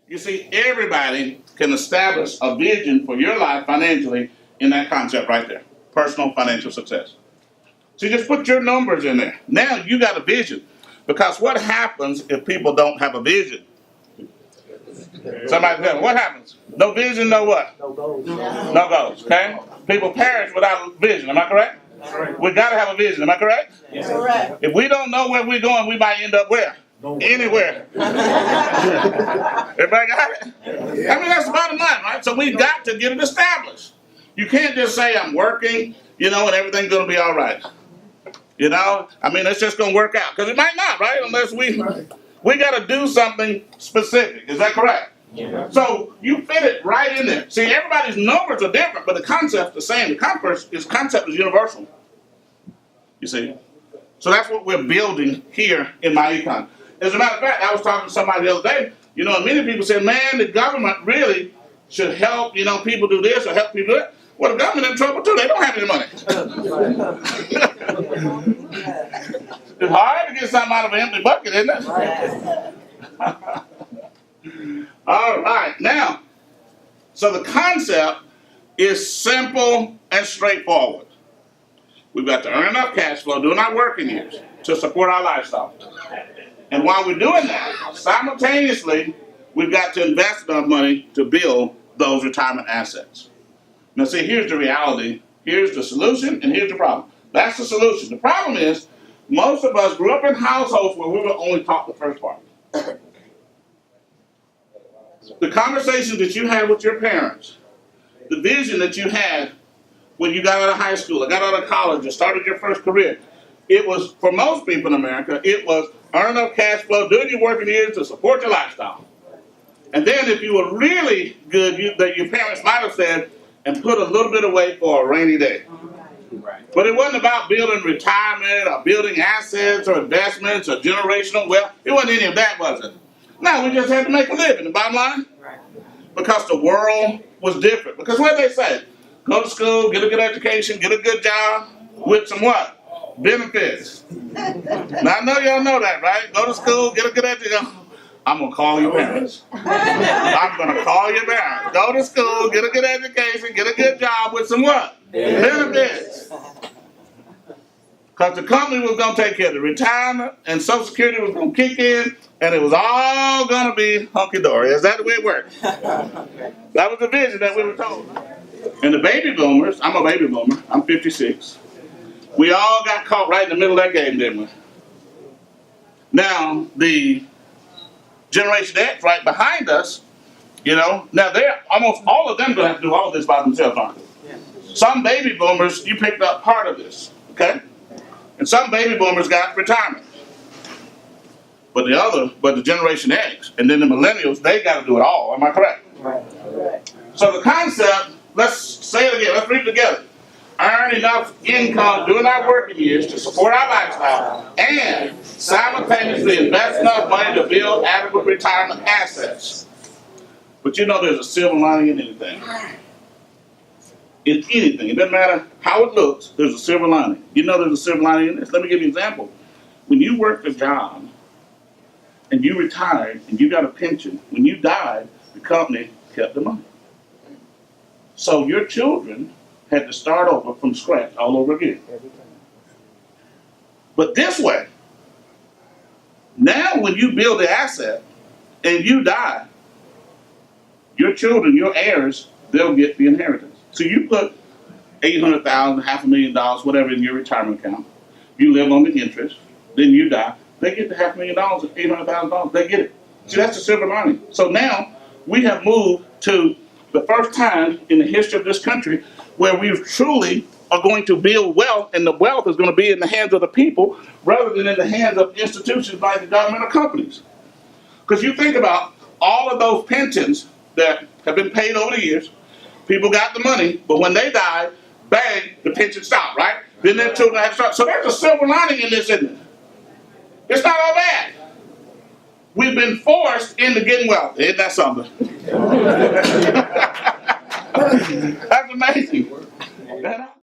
You see, everybody can establish a vision for your life financially in that concept right there. Personal financial success. So you just put your numbers in there. Now you got a vision. Because what happens if people don't have a vision? Somebody tell me, what happens? No vision, no what? No goals. No goals, okay? People perish without a vision, am I correct? We got to have a vision, am I correct? Yes. Correct. If we don't know where we're going, we might end up where? Anywhere. Everybody got it? I mean, that's the bottom line, right? So we've got to get it established. You can't just say, I'm working, and everything's going to be all right. I mean, it's just going to work out. Because it might not, right? Unless we got to do something specific. Is that correct? Yeah. So you fit it right in there. See, everybody's numbers are different, but the concept's the same. The concept is universal. You see? So that's what we're building here in my econ. As a matter of fact, I was talking to somebody the other day, and many people said, man, the government really should help, people do this or help people do that. Well, the government in trouble too. They don't have any money. It's hard to get something out of an empty bucket, isn't it? All right. Now, so the concept is simple and straightforward. We've got to earn enough cash flow during our working years to support our lifestyle. And while we're doing that, simultaneously, we've got to invest enough money to build those retirement assets. Now see, here's the reality. Here's the solution, and here's the problem. That's the solution. The problem is, most of us grew up in households where we were only taught the first part. The conversations that you had with your parents, the vision that you had when you got out of high school, or got out of college, or started your first career, it was, for most people in America, it was earn enough cash flow during your working years to support your lifestyle. And then if you were really good, your parents might have said, and put a little bit away for a rainy day. Right. But it wasn't about building retirement or building assets or investments or generational wealth. It wasn't any of that, was it? No, we just had to make a living, the bottom line. Right. Because the world was different. Because what did they say? Go to school, get a good education, get a good job with some what? Benefits. Now I know y'all know that, right? Go to school, get a good education. I'm going to call your parents. I'm going to call your parents. Go to school, get a good education, get a good job with some what? Benefits. Because the company was going to take care of the retirement, and Social Security was going to kick in, and it was all going to be hunky-dory. Is that the way it worked? That was the vision that we were told. And the baby boomers, I'm a baby boomer, I'm 56. We all got caught right in the middle of that game, didn't we? Now, the Generation X right behind us, now they're almost all of them going to have to do all of this by themselves, aren't they? Yeah. Some baby boomers, you picked up part of this, okay? And some baby boomers got retirement. But the Generation X and then the millennials, they got to do it all. Am I correct? Right. So the concept, let's say it again, let's read it together. Earn enough income during our working years to support our lifestyle and simultaneously invest enough money to build adequate retirement assets. But there's a silver lining in anything. In anything. It doesn't matter how it looks, there's a silver lining. There's a silver lining in this. Let me give you an example. When you worked a job and you retired and you got a pension, when you died, the company kept the money. So your children had to start over from scratch all over again. But this way, now when you build the asset and you die, your children, your heirs, they'll get the inheritance. So you put $800,000, $500,000, whatever in your retirement account. You live on the interest, then you die. They get the $500,000, $800,000. They get it. See, that's the silver lining. So now we have moved to the first time in the history of this country where we truly are going to build wealth, and the wealth is going to be in the hands of the people rather than in the hands of institutions like the government or companies. Because you think about all of those pensions that have been paid over the years, people got the money, but when they died, bang, the pension stopped, right? Then their children have to start. So there's a silver lining in this, isn't it? It's not all bad. We've been forced into getting wealthy. Isn't that something? That's amazing.